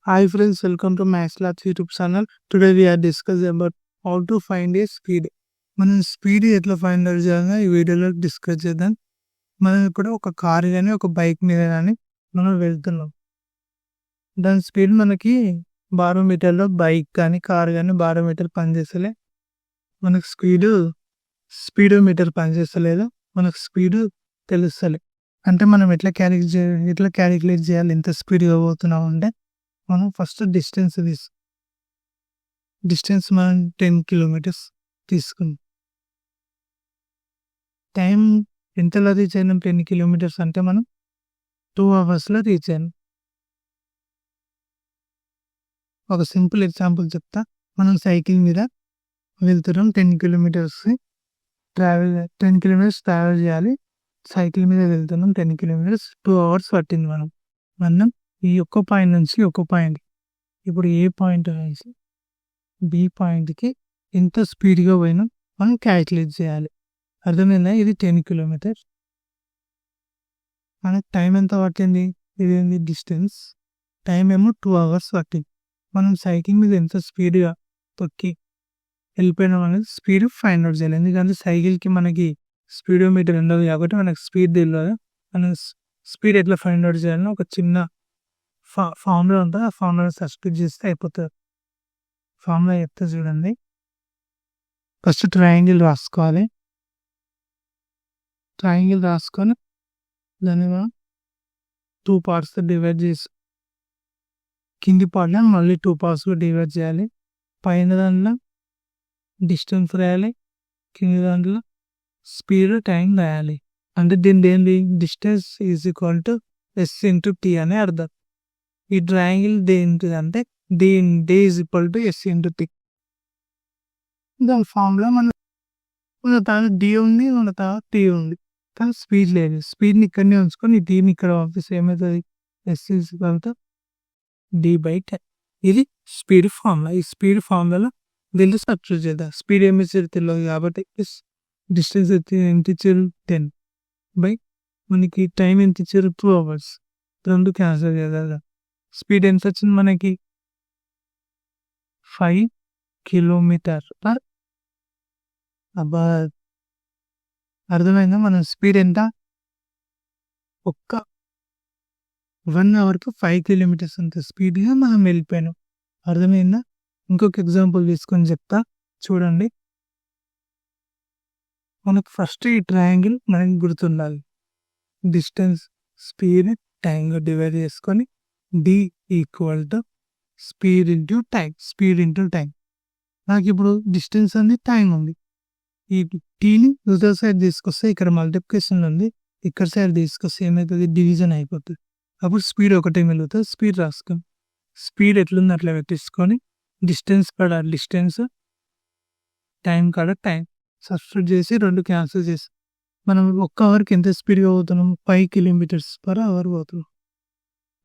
Hi friends, welcome to Max Labs YouTube channel. Today we are discussing about how to find a speed. మనం speed ఎట్లా find out చేయాలని ఈ వీడియోలో discuss చేద్దాం. మనం ఇప్పుడు ఒక కార్ కానీ ఒక బైక్ మీద కానీ మనం వెళ్తున్నాం. దాని స్పీడ్ మనకి బారోమీటర్లో బైక్ కానీ కార్ కానీ బారోమీటర్ పనిచేస్తలే, మనకు స్పీడోమీటర్ పనిచేస్తలేదు, మనకు స్పీడ్ తెలుస్తలే. అంటే మనం ఎట్లా క్యాలిక్యులేట్ చేయాలి ఎంత స్పీడ్గా పోతున్నాం అంటే మనం ఫస్ట్ డిస్టెన్స్ మనం 10 కిలోమీటర్స్ తీసుకున్నాం. టైం ఎంతలో రీచ్ అయినాం 10 కిలోమీటర్స్ అంటే మనం 2 అవర్స్లో రీచ్ అయినాం. ఒక సింపుల్ ఎగ్జాంపుల్ చెప్తా. మనం సైకిల్ మీద వెళ్తున్నాం, 10 కిలోమీటర్స్ ట్రావెల్ చేయాలి. సైకిల్ మీద వెళ్తున్నాం 10 కిలోమీటర్స్, 2 అవర్స్ పట్టింది. మనం ఈ ఒక్క పాయింట్ నుంచి ఒక్క పాయింట్, ఇప్పుడు ఏ పాయింట్ నుంచి బి పాయింట్కి ఎంత స్పీడ్గా పోయినా మనం క్యాలిక్యులేట్ చేయాలి. అర్థమైందా? ఇది 10 కిలోమీటర్స్. మనకు టైం ఎంత పట్టింది? ఇది డిస్టెన్స్, టైం ఏమో 2 అవర్స్ పట్టింది. మనం సైకిల్ మీద ఎంత స్పీడ్గా తొక్కి వెళ్ళిపోయినాం అనేది స్పీడ్ ఫైండ్ అవుట్ చేయాలి. ఎందుకంటే సైకిల్కి మనకి స్పీడోమీటర్ ఉండదు కాబట్టి మనకు స్పీడ్ తెలియదు. మనం స్పీడ్ ఎట్లా ఫైండ్ అవుట్ చేయాలని ఒక చిన్న ఫార్ములా ఉంటుంది, ఆ ఫార్ములా సబ్స్టిట్యూట్ చేస్తే అయిపోతుంది. ఫార్ములా చెప్తే చూడండి. ఫస్ట్ ట్రయాంగిల్ రాసుకోవాలి. ట్రయాంగిల్ రాసుకొని దాన్ని మనం 2 పార్ట్స్తో డివైడ్ చేసి కింది పార్ట్ని మళ్ళీ 2 పార్ట్స్గా డివైడ్ చేయాలి. పైన దాంట్లో డిస్టెన్స్ రాయాలి, కింది దాంట్లో స్పీడ్ టైం రాయాలి. అంటే దీని distance is equal to S into T అనే అర్థం. ఈ ట్రయాంగిల్ దేంటిదంటే D is equal to S into T. దాని ఫార్ములా మన తర్వాత డి ఉంది, మన తర్వాత టీ ఉంది, కానీ స్పీడ్ లేదు. స్పీడ్ని ఇక్కడనే ఉంచుకొని టీని ఇక్కడ పంపిస్తే ఏమవుతుంది? S is equal to D by 10. ఇది స్పీడ్ ఫార్ములా. ఈ స్పీడ్ ఫార్ములాలో దీన్ని సబ్స్టిట్యూట్ చేద్దాం. స్పీడ్ ఏమి ఇచ్చారు తెలియదు కాబట్టి డిస్టెన్స్ ఎంత ఇచ్చారు 10 బై మనకి టైం ఎంత ఇచ్చారు 2 అవర్స్. రెండు క్యాన్సిల్ చేద్దాం. స్పీడ్ ఎంత వచ్చింది మనకి? 5 కిలోమీటర్ పర్ అవర్. అర్థమైందా? మన స్పీడ్ ఎంత? ఒక్క 1 అవర్కి 5 కిలోమీటర్స్ అంత స్పీడ్గా మనం వెళ్ళిపోయినాం. అర్థమైందా? ఇంకొక ఎగ్జాంపుల్ తీసుకొని చెప్తా చూడండి. మనకు ఫస్ట్ ఈ ట్రయాంగిల్ మనకి గుర్తుండాలి. డిస్టెన్స్, స్పీడ్, టైంగా డివైడ్ చేసుకొని D equal to speed into time. నాకు ఇప్పుడు డిస్టెన్స్ ఉంది, టైం ఉంది. ఈ టీని యూజర్ సైడ్ తీసుకొస్తే ఇక్కడ మల్టిప్లికేషన్ ఉంది, ఇక్కడ సైడ్ తీసుకొస్తే ఏమవుతుంది? డివిజన్ అయిపోతుంది. అప్పుడు స్పీడ్ ఒకటే మిగులుతుంది. స్పీడ్ రాసుకొని స్పీడ్ ఎట్లుంది అట్లా పెట్టించుకొని డిస్టెన్స్ కాడ డిస్టెన్స్, టైం కాడ టైం సబ్స్టిట్యూట్ చేసి రెండు క్యాన్సిల్ చేసి మనం ఒక్క అవర్కి ఎంత స్పీడ్గా పోతున్నాం? 5 కిలోమీటర్స్ పర్ అవర్ పోతున్నాం.